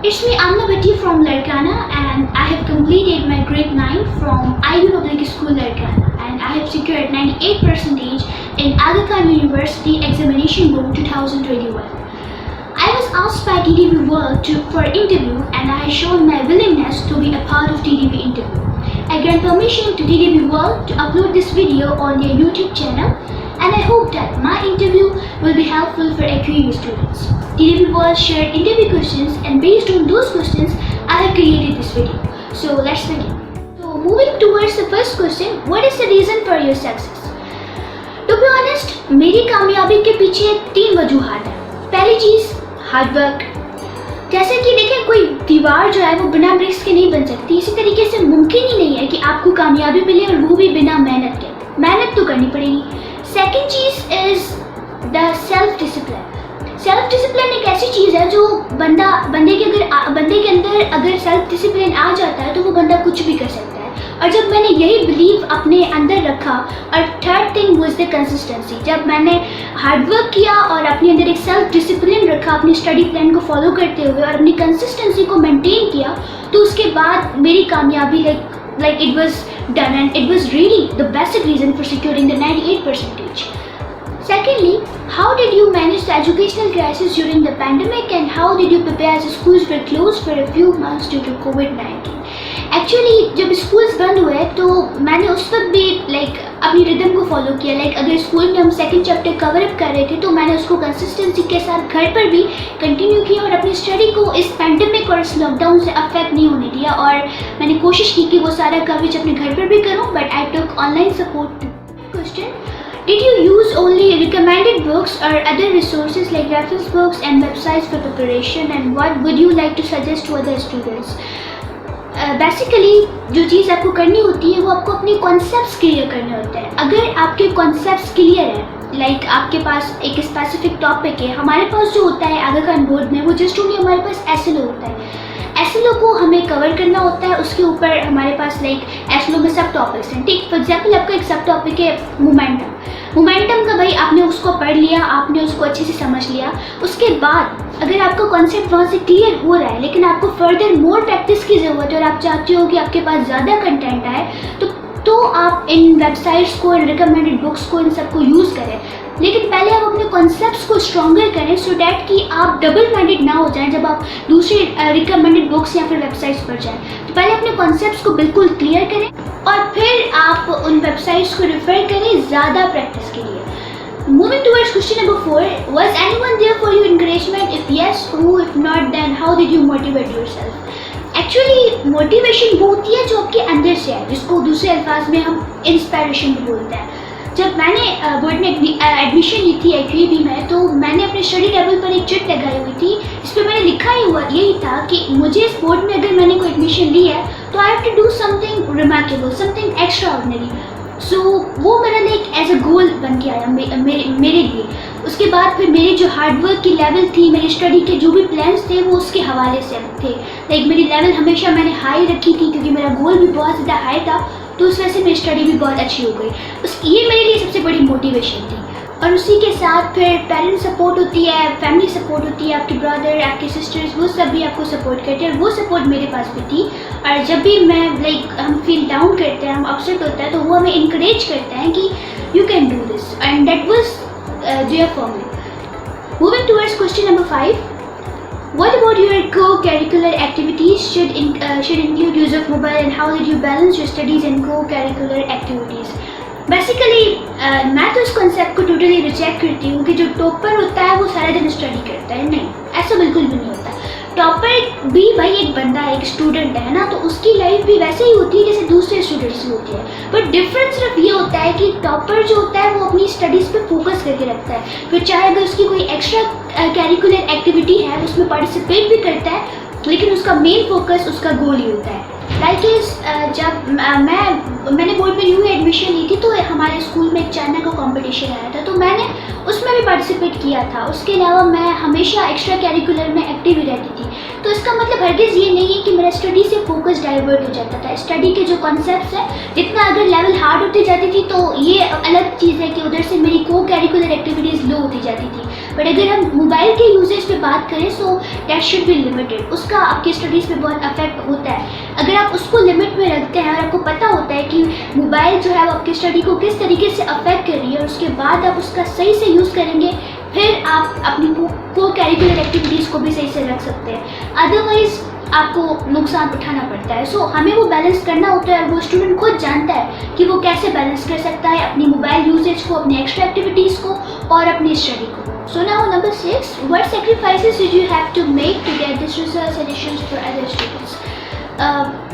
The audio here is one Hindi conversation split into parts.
It's me Amna Bhatti from Larkana, and I have completed my grade 9 from IB Public School Larkana, and I have secured 98% in Aga Khan University Examination Board 2021. I was asked by TDB World for interview, and I have shown my willingness to be a part of TDB interview. I grant permission to TDB World to upload this video on their YouTube channel, and I hope that my interview will be helpful for AQU students. TDB World shared interview questions, and based on those questions, I have created this video. So let's begin. So moving towards the first question, what is the reason for your success? To be honest, मेरी कामयाबी के पीछे 3 वजूहात हैं. पहली चीज़ हार्ड वर्क. जैसे कि देखें, कोई दीवार जो है वो बिना ब्रिक्स के नहीं बन सकती. इसी तरीके से मुमकिन ही नहीं है कि आपको कामयाबी मिले और वो भी बिना मेहनत के. मेहनत तो करनी पड़ेगी. Second cheese is the self discipline. Self discipline एक ऐसी चीज़ है जो बंदे के अंदर अगर सेल्फ डिसिप्लिन आ जाता है तो वो बंदा कुछ भी कर सकता है. और जब मैंने यही बिलीव अपने अंदर रखा, और third thing was the consistency. जब मैंने हार्डवर्क किया और अपने अंदर एक सेल्फ डिसिप्लिन रखा अपनी स्टडी प्लान को फॉलो करते हुए और अपनी कंसिस्टेंसी को मेंटेन किया, तो उसके बाद मेरी कामयाबी like it was done, and it was really the best reason for securing the 98%. Secondly, how did you manage the educational crisis during the pandemic, and how did you prepare as schools were closed for a few months due to COVID-19? Actually जब स्कूल्स बंद हुए तो मैंने उस वक्त भी अपनी रिदम को फॉलो किया. अगर स्कूल में हम सेकंड चैप्टर कवर अप कर रहे थे तो मैंने उसको कंसिस्टेंसी के साथ घर पर भी कंटिन्यू किया और अपनी स्टडी को इस पैंडमिक और इस लॉकडाउन से अफेक्ट नहीं होने दिया. और मैंने कोशिश की कि वो सारा कवरेज अपने घर पर भी करूँ, but I took online support. Question, did you use only recommended books or other resources like reference books and websites for preparation, and what would you like to suggest to other students? Basically जो चीज़ आपको करनी होती है वो आपको अपने कॉन्सेप्ट्स क्लियर करने होते हैं. अगर आपके कॉन्सेप्ट्स क्लियर हैं, आपके पास एक स्पेसिफिक टॉपिक है. हमारे पास जो होता है आगा खान बोर्ड में वो जस्ट ओनली हमारे पास एसएलओ होता है. एसएलओ को हमें कवर करना होता है. उसके ऊपर हमारे पास एसएलओ में सब टॉपिक्स हैं. ठीक, फॉर एग्जाम्पल आपका एक सब टॉपिक है मोमेंटम का. भाई आपने उसको पढ़ लिया, आपने उसको अच्छे से समझ लिया. उसके बाद अगर आपका कॉन्सेप्ट वहाँ से क्लियर हो रहा है लेकिन आपको फर्दर मोर प्रैक्टिस की ज़रूरत है और आप चाहते हो कि आपके पास ज़्यादा कंटेंट आए, तो आप इन वेबसाइट्स को, इन रिकमेंडेड बुक्स को, इन सबको यूज़ करें. लेकिन पहले आप अपने कॉन्सेप्ट्स को स्ट्रॉन्गर करें सो डैट कि आप डबल माइंडेड ना हो जाएं जब आप दूसरे रिकमेंडेड बुक्स या फिर वेबसाइट्स पर जाएं. तो पहले अपने कॉन्सेप्ट्स को बिल्कुल क्लियर करें और फिर आप उन वेबसाइट्स को रेफर करें ज़्यादा प्रैक्टिस के लिए. Moving towards question number 4, was anyone there for your encouragement? If yes, who? If not, then how did you motivate yourself? Actually motivation वो होती है जो आपके अंदर से है, जिसको दूसरे अल्फाज में हम इंस्पायरेशन भी बोलते हैं. जब मैंने बोर्ड में एडमिशन ली थी AQUB में, तो मैंने अपने स्टडी टेबल पर एक चिट लगाई हुई थी. इस पर मैंने लिखा ही हुआ यही था कि मुझे इस बोर्ड में अगर मैंने कोई एडमिशन ली है तो I have to do something remarkable, something extraordinary. So वो मेरा एक एज अ गोल बन के आया मेरे लिए. उसके बाद फिर मेरी जो हार्डवर्क की लेवल थी, मेरी स्टडी के जो भी प्लान्स थे वो उसके हवाले से थे. मेरी लेवल हमेशा मैंने हाई रखी थी क्योंकि मेरा गोल भी बहुत ज़्यादा हाई था, तो उस वजह से मेरी स्टडी भी बहुत अच्छी हो गई. ये मेरे लिए सबसे बड़ी मोटिवेशन थी. और उसी के साथ फिर पेरेंट्स सपोर्ट होती है, फैमिली सपोर्ट होती है, आपके ब्रदर, आपके सिस्टर्स, वो सब भी आपको सपोर्ट करते हैं. वो सपोर्ट मेरे पास भी थी. और जब भी मैं हम फील डाउन करते हैं, हम अपसेट होता है, तो वो हमें इनकरेज करते हैं कि you can do this, and that was there for me. Moving towards question number 5, what about your co-curricular activities? Should include use of mobile, and how did you balance your studies and co-curricular activities? Basically मैं तो इस कॉन्सेप्ट को टोटली रिजेक्ट करती हूँ कि जो टॉपर होता है वो सारा दिन स्टडी करता है. नहीं, ऐसा बिल्कुल भी नहीं होता. टॉपर भी भाई एक बंदा है, एक स्टूडेंट है ना, तो उसकी लाइफ भी वैसे ही होती है जैसे दूसरे स्टूडेंट्स की होती है. बट डिफरेंस सिर्फ ये होता है कि टॉपर जो होता है वो अपनी स्टडीज़ पे फोकस करके रखता है. फिर चाहे अगर उसकी कोई एक्स्ट्रा कैरिकुलर एक्टिविटी है उसमें पार्टिसिपेट भी करता है, लेकिन उसका मेन फोकस उसका गोल ही होता है. जब मैंने बोर्ड में न्यू एडमिशन ली थी तो हमारे स्कूल में एक चाइना का कंपटीशन आया था, तो मैंने उसमें भी पार्टिसिपेट किया था. उसके अलावा मैं हमेशा एक्स्ट्रा कैरिकुलर में एक्टिव ही रहती थी. तो इसका मतलब हरगिज़ ये नहीं है कि मेरा स्टडी से फोकस डाइवर्ट हो जाता था। स्टडी के जो कॉन्सेप्ट्स हैं, जितना अगर लेवल हार्ड होती जाती थी तो ये अलग चीज़ है कि उधर से मेरी को करिकुलर एक्टिविटीज़ लो होती जाती थी। बट अगर हम मोबाइल के यूजेज पे बात करें so that should be limited. उसका आपकी स्टडीज़ पे बहुत अफेक्ट होता है। अगर आप उसको लिमिट में रखते हैं और आपको पता होता है कि मोबाइल जो है वो आपकी स्टडी को किस तरीके से अफेक्ट कर रही है और उसके बाद आप उसका सही से यूज़ करेंगे, फिर आप अपनी को करिकुलर एक्टिविटीज़ को भी सही से रख सकते हैं। अदरवाइज आपको नुकसान उठाना पड़ता है। सो हमें वो बैलेंस करना होता है और वो स्टूडेंट खुद जानता है कि वो कैसे बैलेंस कर सकता है अपनी मोबाइल यूजेज को, अपनी एक्स्ट्रा एक्टिविटीज़ को और अपनी स्टडी को। So now number 6, what sacrifices did you have to make to get this results additions for other students?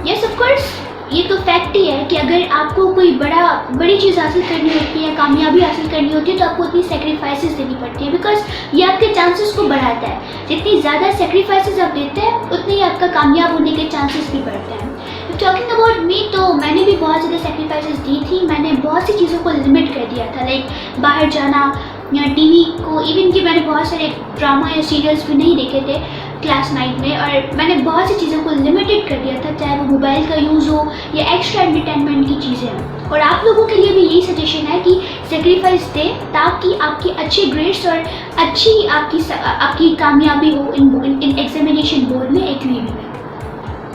Yes, of course, ये तो फैक्ट ही है कि अगर आपको कोई बड़ी चीज़ हासिल करनी होती है, कामयाबी हासिल करनी होती है, तो आपको उतनी सेक्रीफाइसेस देनी पड़ती है, बिकॉज ये आपके चांसेस को बढ़ाता है। जितनी ज़्यादा सेक्रीफाइसेस आप देते हैं उतने ही आपका कामयाब होने के चांसेस भी बढ़ते हैं। टॉकिंग अबाउट मी, तो मैंने भी बहुत ज़्यादा सेक्रीफाइसेस दी थी। मैंने बहुत सी चीज़ों को लिमिट कर दिया था, लाइक बाहर जाना या टीवी को, इवन कि मैंने बहुत सारे ड्रामा या सीरियल्स भी नहीं देखे थे क्लास 9 में, और मैंने बहुत सी चीज़ों को लिमिटेड कर दिया था, चाहे वो मोबाइल का यूज़ हो या एक्स्ट्रा एंटरटेनमेंट की चीज़ें हों। और आप लोगों के लिए भी यही सजेशन है कि सेक्रीफाइस दें ताकि आपकी अच्छे ग्रेड्स और अच्छी आपकी कामयाबी हो इन एग्जामिनेशन बोर्ड में, एक्यूएबी में।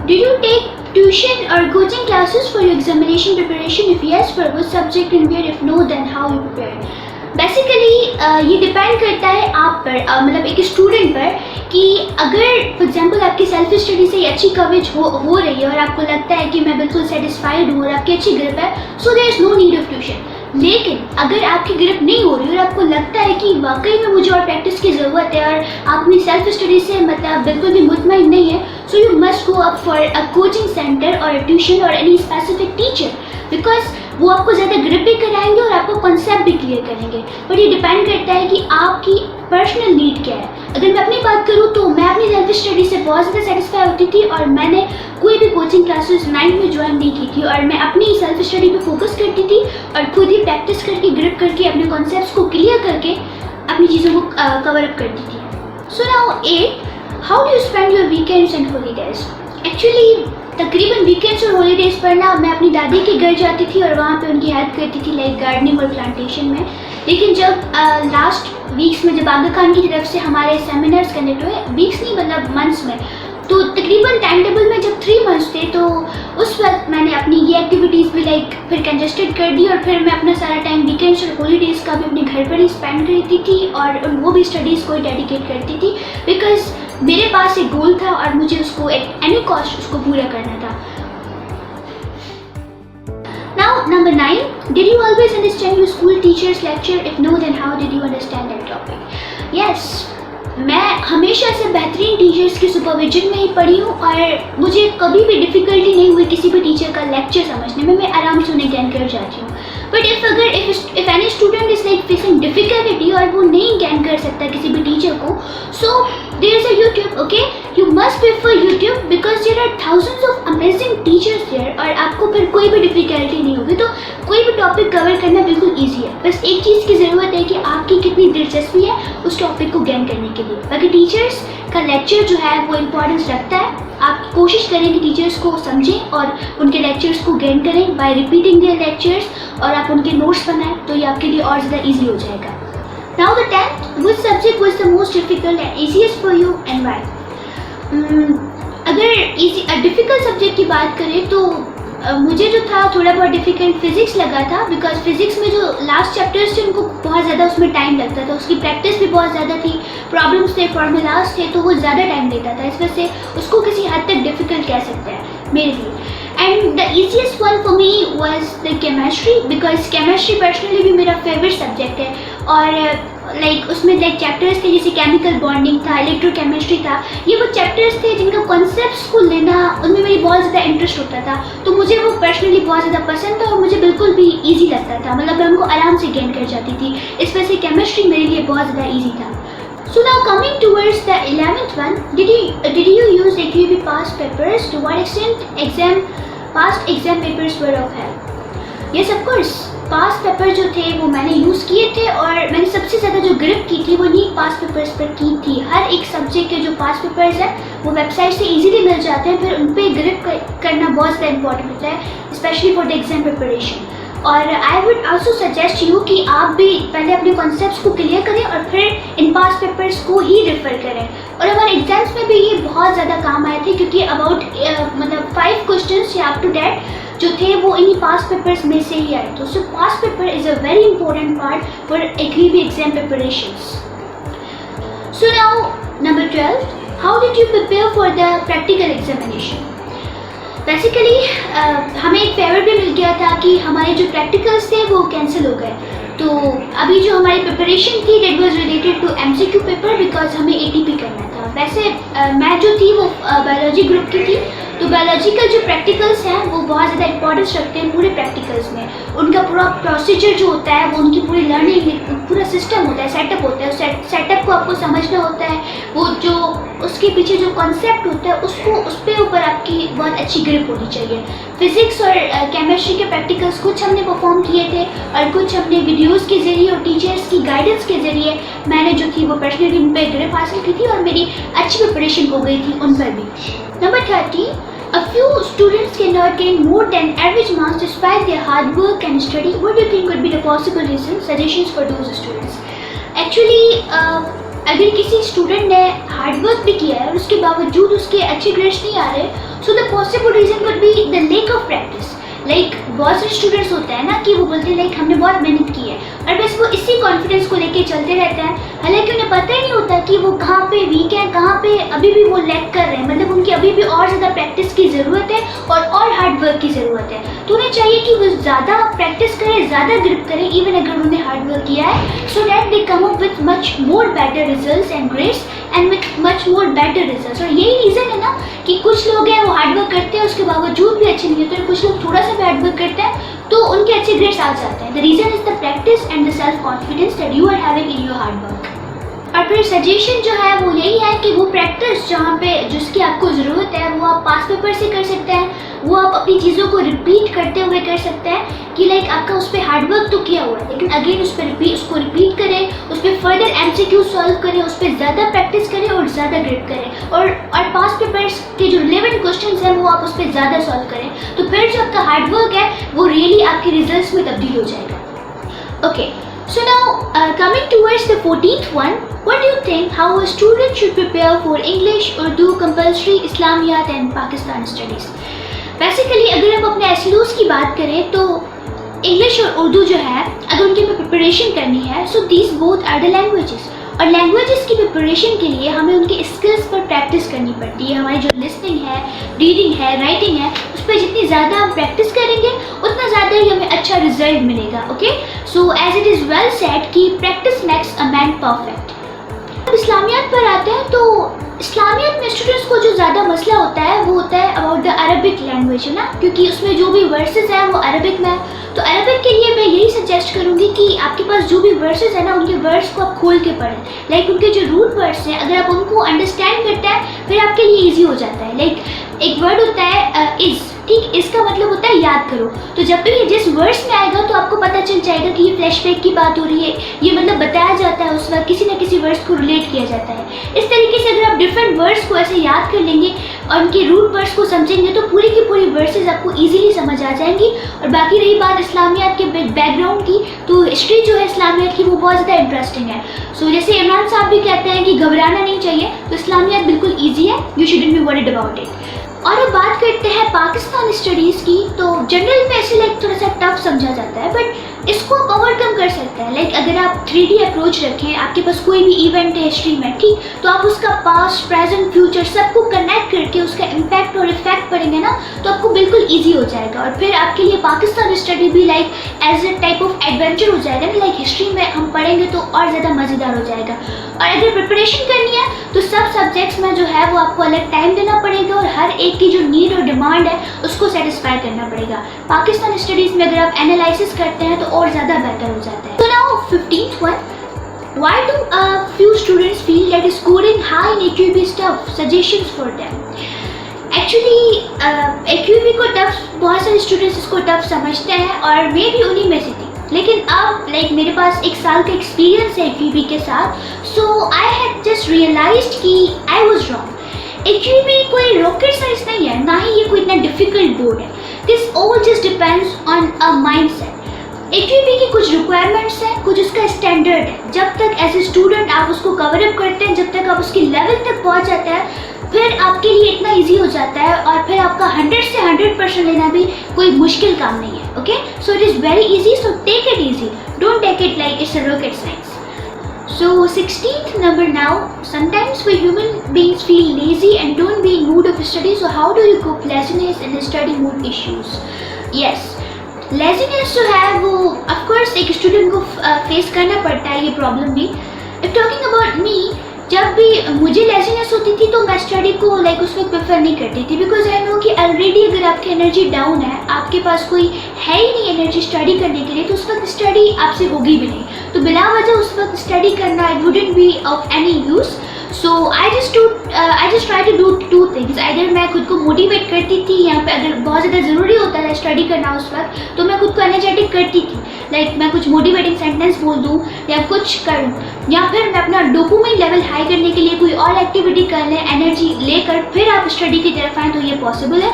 Did you take tuition or coaching classes for your examination preparation? If yes, for which subject and where? If no, then how you prepared? Basically ये डिपेंड करता है आप पर, मतलब एक स्टूडेंट पर, कि अगर फॉर एग्जांपल आपकी सेल्फ स्टडी से अच्छी कवरेज हो रही है और आपको लगता है कि मैं बिल्कुल सेटिस्फाइड हूँ और आपकी अच्छी ग्रिप है, so there is no need of tuition. लेकिन अगर आपकी ग्रिप नहीं हो रही और आपको लगता है कि वाकई में मुझे और प्रैक्टिस की ज़रूरत है और आप अपनी सेल्फ स्टडी से मतलब बिल्कुल भी मुतमईन नहीं है, so you must go up for a coaching centre और अ ट्यूशन और एनी स्पेसिफिक टीचर, बिकॉज वो आपको ज़्यादा ग्रिप भी कराएंगे और आपको कॉन्सेप्ट भी क्लियर करेंगे। बट ये डिपेंड करता है कि आपकी पर्सनल नीड क्या है। अगर मैं अपनी बात करूँ तो मैं अपनी सेल्फ स्टडी से बहुत ज़्यादा सेटिस्फाई होती थी और मैंने कोई भी कोचिंग क्लासेस 9 में ज्वाइन नहीं की थी, और मैं अपनी सेल्फ स्टडी पे फोकस करती थी और खुद ही प्रैक्टिस करके, ग्रिप करके, अपने कॉन्सेप्ट्स को क्लियर करके अपनी चीज़ों को कवर अप करती थी। So now 8, how do you spend your weekends and holidays? Actually तकरीबन वीकेंड्स और हॉलीडेज पर ना मैं अपनी दादी के घर जाती थी और वहाँ पे उनकी हेल्प करती थी, लाइक गार्डनिंग और प्लांटेशन में। लेकिन जब लास्ट वीक्स में जब आगा खान की तरफ से हमारे सेमिनार्स कंडक्ट हुए, वीक्स नहीं मतलब मंथ्स में, तो तकरीबन टाइम टेबल में जब 3 मंथ्स थे तो उस वक्त मैंने अपनी ये एक्टिविटीज़ भी लाइक फिर कंजस्टेड कर दी, और फिर मैं अपना सारा टाइम वीकेंड्स और हॉलीडेज़ का भी अपने घर पर ही स्पेंड करती थी और वो भी स्टडीज़ को ही डेडिकेट करती थी, बिकॉज मेरे पास एक गोल था और मुझे उसको एट एनी कॉस्ट उसको पूरा करना था। Now number 9, did you always understand your school teacher's lecture? If no, then how did you understand that topic? Yes, मैं हमेशा से बेहतरीन टीचर्स की सुपरविजन में ही पढ़ी हूँ और मुझे कभी भी डिफ़िकल्टी नहीं हुई किसी भी टीचर का लेक्चर समझने में। मैं आराम से उन्हें ज्ञान कर जाती हूँ। But if any student is like facing difficulty और वो नहीं ज्ञान कर सकता किसी भी टीचर को, so there is a YouTube, okay, you must prefer YouTube because there are thousands of amazing teachers there, और आपको फिर कोई भी डिफ़िकल्टी नहीं होगी। तो कोई भी टॉपिक कवर करना बिल्कुल ईजी है, बस एक चीज़ की ज़रूरत है कि आपकी कितनी दिलचस्पी है उस टॉपिक को ज्ञान करने के लिए। बाकी टीचर्स का लेक्चर जो है वो इम्पोर्टेंस रखता है। आप कोशिश करें कि टीचर्स को समझें और उनके लेक्चर्स को गेन करें बाय रिपीटिंग देयर लेक्चर्स, और आप उनके नोट्स बनाएं तो ये आपके लिए और ज़्यादा ईजी हो जाएगा। Now the 10th, which subject was the most difficult and easiest for you and why? अगर डिफ़िकल्ट सब्जेक्ट की बात करें तो मुझे जो था थोड़ा बहुत डिफ़िकल्ट फिज़िक्स लगा था, बिकॉज फिज़िक्स में जो लास्ट चैप्टर्स थे उनको बहुत ज़्यादा उसमें टाइम लगता था, उसकी प्रैक्टिस भी बहुत ज़्यादा थी, प्रॉब्लम्स थे, फार्मूलाज थे, तो वो ज़्यादा टाइम लेता था। इस वजह से उसको किसी हद तक डिफ़िकल्ट कह सकते हैं मेरे लिए। And the easiest one for me was the chemistry, because chemistry personally भी मेरा फेवरेट सब्जेक्ट है, और लाइक उसमें लाइक चैप्टर्स थे जैसे केमिकल बॉन्डिंग था, इलेक्ट्रोकेमिस्ट्री था, ये वो चैप्टर्स थे जिनका कॉन्सेप्ट्स को लेना उनमें मेरी बहुत ज़्यादा इंटरेस्ट होता था, तो मुझे वो पर्सनली बहुत ज़्यादा पसंद था और मुझे बिल्कुल भी ईजी लगता था, मतलब मैं उनको आराम से गेन कर जाती थी। इस वजह से केमिस्ट्री मेरे लिए बहुत ज़्यादा ईजी था। So now coming towards the 11th one, did you use AQAB past papers? To what extent past exam papers were of help? Yes of course, pass paper जो थे वो मैंने यूज़ किए थे और मैंने सबसे ज़्यादा जो ग्रिप की थी वो नीट पास पेपर्स पर की थी। हर एक सब्जेक्ट के जो पास पेपर्स हैं वो वेबसाइट से इजीली मिल जाते हैं, फिर उन पर ग्रिप करना बहुत ज़्यादा इंपॉर्टेंट होता है, specially for the exam preparation. और I would also suggest you कि आप भी पहले अपने कॉन्सेप्ट्स को क्लियर करें और फिर इन पास पेपर्स को ही रेफर करें। और हमारे एग्जाम्स में भी ये बहुत ज़्यादा काम आए थे, क्योंकि अबाउट मतलब 5 क्वेश्चंस या अप टू डेट जो थे वो इन्हीं पास पेपर्स में से ही आए थे। So pass paper is a very important part for एग्री भी exam preparations. So now number 12, how did you prepare for the practical examination? Basically हमें एक फेवर भी मिल गया था कि हमारे जो प्रैक्टिकल्स थे वो कैंसिल हो गए। तो अभी जो हमारी प्रिपरेशन थी that was related to MCQ paper, because हमें ATP करना था। वैसे मैं जो थी वो बायोलॉजी ग्रुप की थी, तो बायोलॉजिकल जो प्रैक्टिकल्स हैं वो बहुत ज़्यादा इंपॉर्टेंस रखते हैं पूरे प्रैक्टिकल्स में। उनका पूरा प्रोसीजर जो होता है, वो उनकी पूरी लर्निंग, पूरा सिस्टम होता है, सेटअप होता है। सेटअप को आपको समझना होता है, वो जो उसके पीछे जो कॉन्सेप्ट होता है उसको उस पर ऊपर आपकी बहुत अच्छी ग्रिप होनी चाहिए। फिज़िक्स और केमिस्ट्री के प्रैक्टिकल्स कुछ हमने परफॉर्म किए थे और कुछ हमने वीडियोज़ के ज़रिए और टीचर्स की गाइडेंस के ज़रिए मैंने जो थी वो पर्सनली उन पर ग्रिप हासिल की थी और मेरी अच्छी प्रिपरेशन हो गई थी उन पर भी। Number 13, a few students cannot gain more than average marks despite their hard work and study. What do you think would be the possible reasons, suggestions for those students? Actually, अगर किसी स्टूडेंट ने हार्ड वर्क भी किया है और उसके बावजूद उसके अच्छे ग्रेड्स नहीं आ रहे, so the possible reason would be the lack of practice. Like बहुत सारे स्टूडेंट्स होते हैं ना कि वो बोलते हैं लाइक हमने बहुत मेहनत की है और बस वो इसी कॉन्फिडेंस को लेके चलते रहते हैं, हालांकि उन्हें पता ही नहीं होता कि वो कहाँ पे वीक है, कहाँ पे अभी भी वो लैक कर रहे हैं। मतलब उनकी अभी भी और ज़्यादा प्रैक्टिस की ज़रूरत है और हार्ड वर्क की ज़रूरत है। तो उन्हें चाहिए कि वो ज़्यादा प्रैक्टिस करें, ज़्यादा ग्रिप करें, इवन अगर उन्होंने हार्ड वर्क किया है, so that they come up with much more better results and grades and with much more better results. और यही रीज़न है ना कि कुछ लोग हैं वो हार्ड वर्क करते हैं उसके बावजूद भी अच्छे नहीं होते, और कुछ लोग थोड़ा सा भी हार्ड वर्क करते हैं तो उनके अच्छे ग्रेड्स आ जाते हैं। The reason is the practice and the self confidence that you are having in your hard work. और फिर सजेशन जो है वो यही है कि वो प्रैक्टिस जहाँ पे जिसकी आपको ज़रूरत है वो आप पास पेपर से कर सकते हैं, वो आप अपनी चीज़ों को रिपीट करते हुए कर सकते हैं कि लाइक आपका उस पर हार्ड वर्क तो किया हुआ है, लेकिन अगेन उसको रिपीट करें, उस पर फर्दर MCQ सॉल्व करें, उस पर ज़्यादा प्रैक्टिस करें और ज़्यादा ग्रिप करें, और पास पेपर्स के जो रिलेवेंट क्वेश्चन हैं वो आप उस पर ज़्यादा सॉल्व करें। तो फिर जो आपका हार्ड वर्क है वो रियली आपके रिजल्ट्स में तब्दील हो जाएगा। Okay, so now coming towards the 14th one, what do you think how a student should prepare for English, Urdu, compulsory, Islamiyat and Pakistan studies? Basically अगर हम अपने SLOs की बात करें तो इंग्लिश और उर्दू जो है अगर उनकी हमें प्रिपरेशन करनी है, so these both are the languages. और लैंग्वेजेस की प्रिपरेशन के लिए हमें उनके स्किल्स पर प्रैक्टिस करनी पड़ती है। हमारी जो लिसनिंग है, रीडिंग है, राइटिंग है, उस पर जितनी ज़्यादा हम प्रैक्टिस करेंगे उतना ज़्यादा ही हमें अच्छा रिजल्ट मिलेगा। Okay, so as it is well said कि practice makes a man perfect. अब इस्लामियात पर आते हैं तो इस्लामियात में स्टूडेंट्स को जो ज़्यादा मसला होता है वो होता है अबाउट द अरबिक लैंग्वेज, है ना, क्योंकि उसमें जो भी वर्सेस हैं वो अरबिक में है। तो अरबिक के लिए मैं यही सजेस्ट करूँगी कि आपके पास जो भी वर्सेस है ना उनके वर्ड्स को आप खोल के पढ़ें। लाइक उनके जो रूट वर्ड्स हैं अगर आप उनको अंडरस्टैंड करते हैं फिर आपके लिए ईजी हो जाता है। लाइक एक वर्ड होता है इज़, ठीक, इसका मतलब होता है याद करो। तो जब भी ये जिस वर्ड्स में आएगा तो आपको पता चल जाएगा कि ये फ्लैशबैक की बात हो रही है, ये मतलब बताया जाता है उस वक्त किसी न किसी वर्ड्स को रिलेट किया जाता है। इस तरीके से अगर आप डिफरेंट वर्ड्स को ऐसे याद कर लेंगे और उनके रूट वर्ड्स को समझेंगे तो पूरी की पूरी वर्सेस आपको इजीली समझ आ जाएंगी। और बाकी रही बात इस्लामियात के बैकग्राउंड की, तो हिस्ट्री जो है इस्लामियात की वो बहुत ज़्यादा इंटरेस्टिंग है। सो जैसे इमरान साहब भी कहते हैं कि घबराना नहीं चाहिए, तो इस्लामियात बिल्कुल ईजी है, you shouldn't be worried about it. और अब बात करते हैं पाकिस्तान स्टडीज़ की, तो जनरल में ऐसे लाइक थोड़ा सा टफ समझा जाता है, बट इसको आप ओवरकम कर सकते हैं। लाइक अगर आप 3D अप्रोच रखें, आपके पास कोई भी इवेंट है हिस्ट्री में, ठीक, तो आप उसका पास्ट, प्रेजेंट, फ्यूचर सबको कनेक्ट करके उसका इम्पैक्ट और इफेक्ट पढ़ेंगे ना तो आपको बिल्कुल ईजी हो जाएगा। और फिर आपके लिए पाकिस्तान स्टडी भी like as a type of adventure हो जाएगा ना, लाइक हिस्ट्री में हम पढ़ेंगे तो और ज़्यादा मज़ेदार हो जाएगा। और अगर प्रिपरेशन करनी है तो सब सब्जेक्ट्स में जो है वो आपको अलग टाइम देना पड़ेगा और हर एक की जो नीड और डिमांड है उसको सेटिस्फाई करना पड़ेगा। पाकिस्तान स्टडीज़ में अगर आप एनालिसिस करते हैं तो और ज़्यादा बेहतर हो जाता है। तो now 15th one, why do a few students feel that scoring high in HUB stuff? Suggestions for them. Actually एक्यूबी को टफ, बहुत सारे स्टूडेंट्स इसको टफ समझते हैं और मैं भी उन्हीं में से थी, लेकिन अब मेरे पास 1 साल का एक्सपीरियंस है एक्यूबी के साथ, सो आई हैड जस्ट रियलाइज्ड कि आई वाज रॉन्ग। एक्यूबी कोई रॉकेट साइंस नहीं है, ना ही ये कोई इतना डिफिकल्ट बोर्ड है। This all just depends on a mindset. एक्यूबी की कुछ रिक्वायरमेंट्स हैं, कुछ उसका स्टैंडर्ड है। जब तक एज ए स्टूडेंट आप उसको कवर अप करते हैं, जब तक आप उसकी लेवल तक पहुंच जाते हैं, फिर आपके लिए इतना इजी हो जाता है और फिर आपका 100 से 100% लेना भी कोई मुश्किल काम नहीं है। Okay, so it is very easy, so take it easy, don't take it like it's a rocket science. So 16th number now, sometimes we human beings feel lazy and don't be in mood of study, so how do you cope laziness and study mood issues? Yes, laziness जो है वो of course एक स्टूडेंट को फेस करना पड़ता है ये प्रॉब्लम भी। If talking about me, जब भी मुझे लेजीनेस होती थी तो मैं स्टडी को उस वक्त प्रेफर नहीं करती थी, बिकॉज आई नो कि ऑलरेडी अगर आपकी एनर्जी डाउन है, आपके पास कोई है ही नहीं एनर्जी स्टडी करने के लिए, तो उस वक्त स्टडी आपसे होगी भी नहीं। तो बिला वजह उस वक्त स्टडी करना it wouldn't be of any use. So I just try to do 2 things. Either मैं खुद को मोटिवेट करती थी, यहाँ पे अगर बहुत ज़्यादा ज़रूरी होता था स्टडी करना उस वक्त, तो मैं खुद को एनर्जेटिक करती थी, मैं कुछ मोटिवेटिंग सेंटेंस बोल दूँ या कुछ करूँ, या फिर मैं अपना डोपामाइन लेवल हाई करने के लिए कोई और एक्टिविटी कर लें, एनर्जी लेकर फिर आप स्टडी की तरफ आएँ, तो ये पॉसिबल है।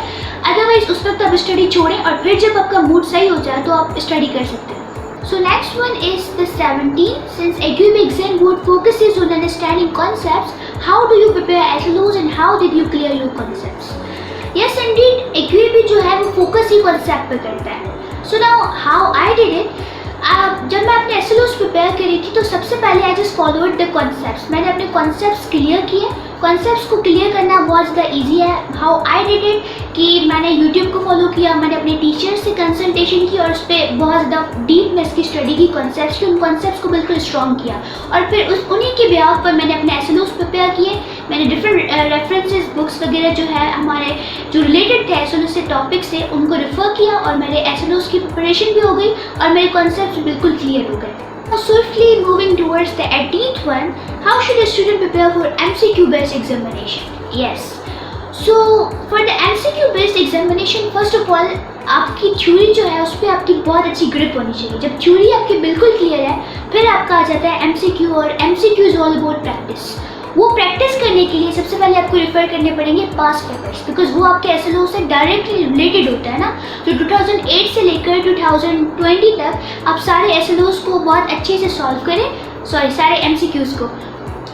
अदरवाइज उस वक्त आप स्टडी छोड़ें और फिर जब आपका मूड सही हो जाए तो आप स्टडी कर सकते हैं। So next one is the 17th. Since AQB exam board focuses on understanding concepts, how do you prepare SLOs and how did you clear your concepts? Yes indeed, AQB जो है वो फोकस ही कॉन्सेप्ट पे करता है। So now how I did it, जब मैं अपने SLOs प्रिपेयर कर रही थी तो सबसे पहले I just followed the concepts. मैंने अपने कॉन्सेप्ट्स क्लियर किए। कॉन्सेप्ट्स को क्लियर करना बहुत ज़्यादा ईजी है। हाउ आई डिड इट कि मैंने यूट्यूब को फॉलो किया, मैंने अपने टीचर से कंसल्टेशन की और उस पर बहुत ज़्यादा डीप में इसकी स्टडी की, कॉन्सेप्ट्स की, उन कॉन्सेप्ट्स को बिल्कुल स्ट्रॉन्ग किया और फिर उन्हीं के बिहाफ पर मैंने अपने SLOs प्रिपेयर किए। मैंने डिफरेंट रेफरेंसेस बुक्स वगैरह जो है हमारे जो रिलेटेड थे SLOs से टॉपिक से, उनको रेफ़र किया और मेरे SLOs की प्रिपरेशन भी हो गई और मेरे कॉन्सेप्ट्स बिल्कुल क्लियर हो गए। Now swiftly moving towards the 18th one, how should a student prepare for MCQ based examination? Yes, so for the MCQ based examination, first of all आपकी थ्योरी जो है उस पर आपकी बहुत अच्छी ग्रिप होनी चाहिए। जब थ्योरी आपकी बिल्कुल क्लियर है, फिर आपका आ जाता है MCQ, और MCQ is all about practice. वो प्रैक्टिस करने के लिए सबसे पहले आपको रेफर करने पड़ेंगे पास्ट पेपर्स, बिकॉज वो आपके SLO से डायरेक्टली रिलेटेड होता है ना। तो 2008 से लेकर 2020 तक आप सारे SLOs को बहुत अच्छे से सॉल्व करें, सारे MCQs को,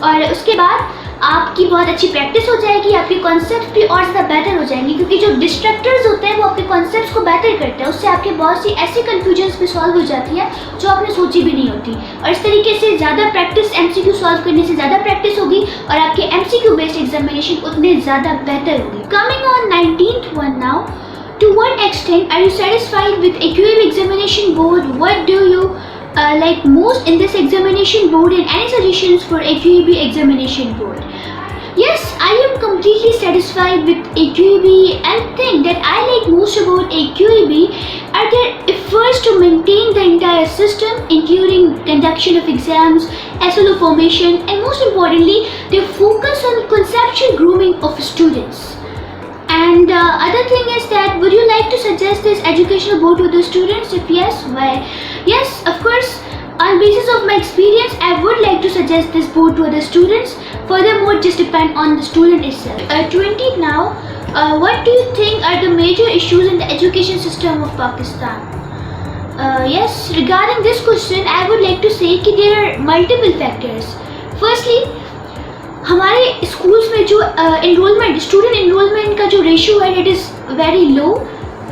और उसके बाद आपकी बहुत अच्छी प्रैक्टिस हो जाएगी, आपके कॉन्सेप्ट भी और ज़्यादा बेहतर हो जाएंगे, क्योंकि जो डिस्ट्रक्टर्स होते हैं वो आपके कॉन्सेप्ट्स को बेहतर करते हैं। उससे आपके बहुत सी ऐसी कन्फ्यूजन्स भी सॉल्व हो जाती है जो आपने सोची भी नहीं होती, और इस तरीके से ज़्यादा प्रैक्टिस, MCQ सॉल्व करने से ज़्यादा प्रैक्टिस होगी और आपके MCQ बेस्ड एग्जामिनेशन उतने ज़्यादा बेहतर होगी। Coming on 19th one now, to what extent are you satisfied with AQAB examination board? What do you like most in this examination board, and any suggestions for AQAB examination board? Yes, I am completely satisfied with AQAB, and thing that I like most about AQAB are their efforts to maintain the entire system, including conduction of exams, SLO formation, and most importantly, their focus on conceptual grooming of students. And other thing is that, would you like to suggest this educational board to the students? If yes, why? Yes, of course. On basis of my experience, I would like to suggest this board to other students. Furthermore, just depend on the student itself. 20 now. What do you think are the major issues in the education system of Pakistan? Yes, regarding this question, I would like to say that there are multiple factors. Firstly, हमारे स्कूल्स में जो एनरोलमेंट, स्टूडेंट एनरोलमेंट का जो रेशियो है, it is very low.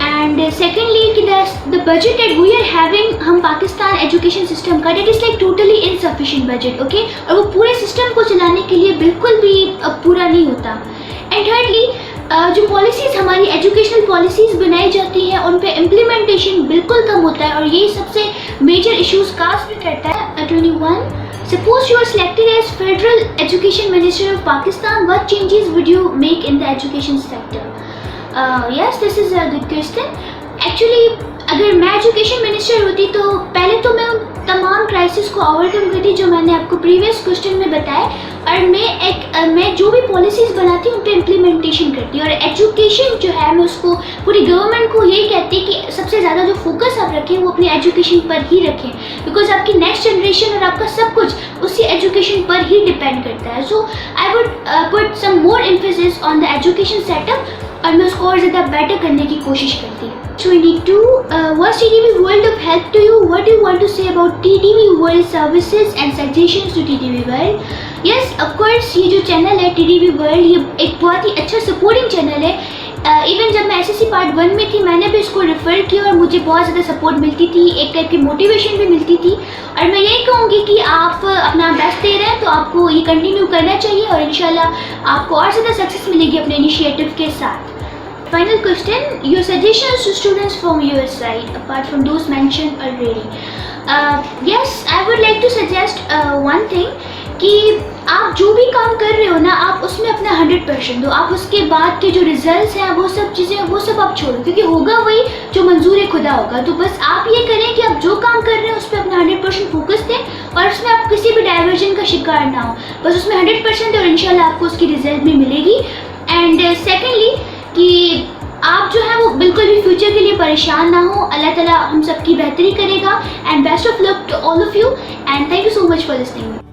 And secondly कि the budget that we are having, हम पाकिस्तान एजुकेशन सिस्टम का, it is like totally insufficient budget, okay, और वो पूरे सिस्टम को चलाने के लिए बिल्कुल भी पूरा नहीं होता। एंड थर्डली, जो पॉलिसीज़ हमारी एजुकेशनल पॉलिसीज़ बनाई जाती हैं उन पे इम्प्लीमेंटेशन बिल्कुल कम होता है, और यही सबसे मेजर इश्यूज़ कास्ट भी करता है। 21, suppose you are selected as Federal Education Minister of Pakistan, what changes would you make in the education sector? Yes, this is a good question. Actually, अगर मैं एजुकेशन मिनिस्टर होती तो पहले तो मैं उन तमाम क्राइसिस को ओवरकम करती जो मैंने आपको प्रीवियस क्वेश्चन में बताया, और मैं जो भी पॉलिसीज़ बनाती हूँ उन पर इम्प्लीमेंटेशन करती हूँ। और एजुकेशन जो है मैं उसको पूरी गवर्नमेंट को यही कहती है कि सबसे ज़्यादा जो फोकस आप रखें वो अपनी एजुकेशन पर ही रखें, बिकॉज आपकी नेक्स्ट जनरेशन और आपका सब कुछ उसी एजुकेशन पर ही डिपेंड करता है। So I would put some more emphasis on the education setup और मैं उसको और ज़्यादा बेटर करने की कोशिश करती हूँ। 22. Was TDV World of help to you? What do you want to say about TDV World services and suggestions to TDV World? Yes, of course, ये जो चैनल है TDV World ये एक बहुत ही अच्छा सपोर्टिंग चैनल है। इवन जब मैं SSC पार्ट 1 में थी मैंने भी इसको रेफ़र किया और मुझे बहुत ज़्यादा सपोर्ट मिलती थी, एक टाइप की मोटिवेशन भी मिलती थी। और मैं यही कहूँगी कि आप अपना बेस्ट दे रहे हैं तो आपको ये कंटिन्यू करना चाहिए और इंशाल्लाह आपको और ज़्यादा सक्सेस मिलेगी अपने इनिशिएटिव के साथ। Final question, your suggestions to students from your side apart from those mentioned already. Yes, I would like to suggest one thing कि आप जो भी काम कर रहे हो ना आप उसमें अपना 100% दो। आप उसके बाद के जो रिजल्ट्स हैं वो सब चीज़ें वो सब आप छोड़ो, क्योंकि होगा वही जो मंजूर खुदा होगा। तो बस आप ये करें कि आप जो काम कर रहे हैं उस पर अपना 100% फोकस दें और उसमें आप किसी भी डाइवर्जन का शिकार ना हो, बस उसमें 100% और इंशाल्लाह आपको उसकी रिजल्ट भी मिलेगी। एंड सेकेंडली कि आप जो है वो बिल्कुल भी फ्यूचर के लिए परेशान ना हो, अल्लाह ताला हम सबकी बेहतरी करेगा। And best of luck to all of you and thank you so much for listening.